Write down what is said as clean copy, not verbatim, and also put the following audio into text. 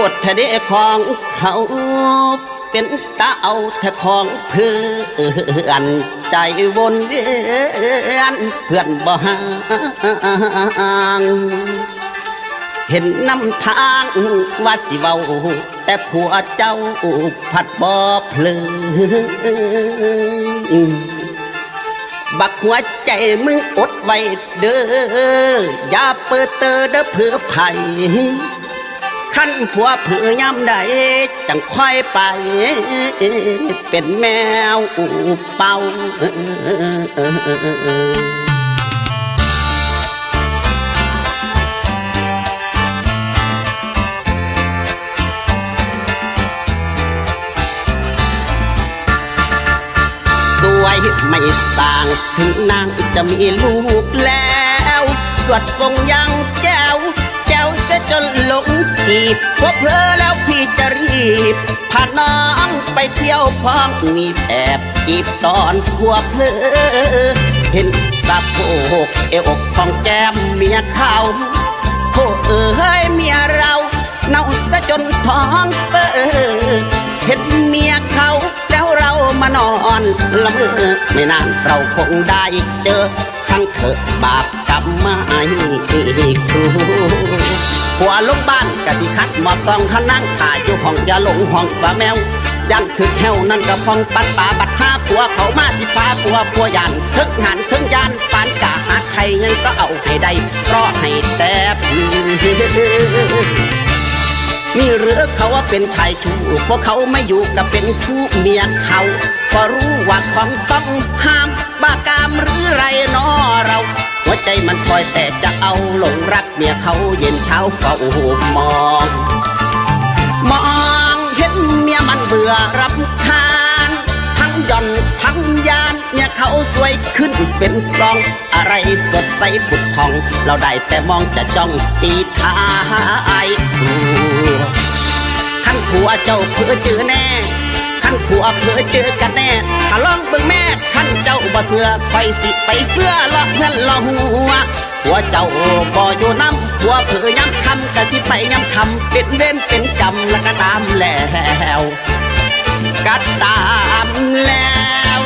ดแท้เดของเขาเป็นตาเอาแท้ของเพื่อนใจวนเวียนเพื่อนบ่ห่างเห็นนำทางว่าสิเว้าแต่ผัวเจ้าผัดบ่เพลิงบักหัวใจมึงอดไว้เด้ออย่าเปิดเตอเด้อเพื่อไผ่ขั้นผัวเพื่อยามใดจังค่อยไปเป็นแมวเป่าสวยไม่ต่างถึงนางจะมีลูกแล้วสวดทรงยังแก้วเสียจนหลงจีบพบเพลอแล้วพี่จะรีบพาน้องไปเที่ยวพ้องนี่แอบจีบตอนพัวเพลอเห็นสะโพกเอวอกของแก้มเมียเขาโอ้เฮ้ยเมียเราเน่าซะจนท้องเฟ้อเห็นเมียเขาแล้วเรามานอนละเมอไม่นานเราคงได้เจอทั้งเถอะบาปกรรมไม่ครูหัวลงบ้านกะสิคัดหมอบซองเขานั่งถ่ายอยู่ห้องอย่าหลงห้องว่าแมวยันถึกแหวนั่นก็พองปัดป่าบัดห้าผัวเขามาสิพาผัวยันทึกหันทึกยันปานกะหาใครยังก็เอาให้ได้รอให้แต่นี่หรือเขาว่าเป็นชายชู้พวกเขาไม่อยู่กับเป็นชู้เมียเขาก็รู้ว่าของต้องห้ามบ้ากามหรือไรนอเราหัวใจมันคอยแต่จะเอาหลงรักเมียเขาเย็นเช้าเฝ้ามองเห็นเมียมันเบื่อรำคาญทั้งย่อนทั้งยานเมียเขาสวยขึ้นเป็นกองอะไรสดใสผุดผ่องเราได้แต่มองจะจ้องตีท้ายขั้นผัวเจ้าเพื่อเจอแน่ขั้นผัวเพื่อเจอกันแน่ถ้าลองเบิ่งแม่ขั้นเจ้าบ่เสือคอยสิไปเสื้อเลาะเงินเลาะหัวผัวเจ้าบ่อยู่น้ำผัวเพื่อย้ำคำกะสิไปย้ำคำเป็นเว้นเป็นกรรมแล้วก็ตามแล้วก็ตามแล้ว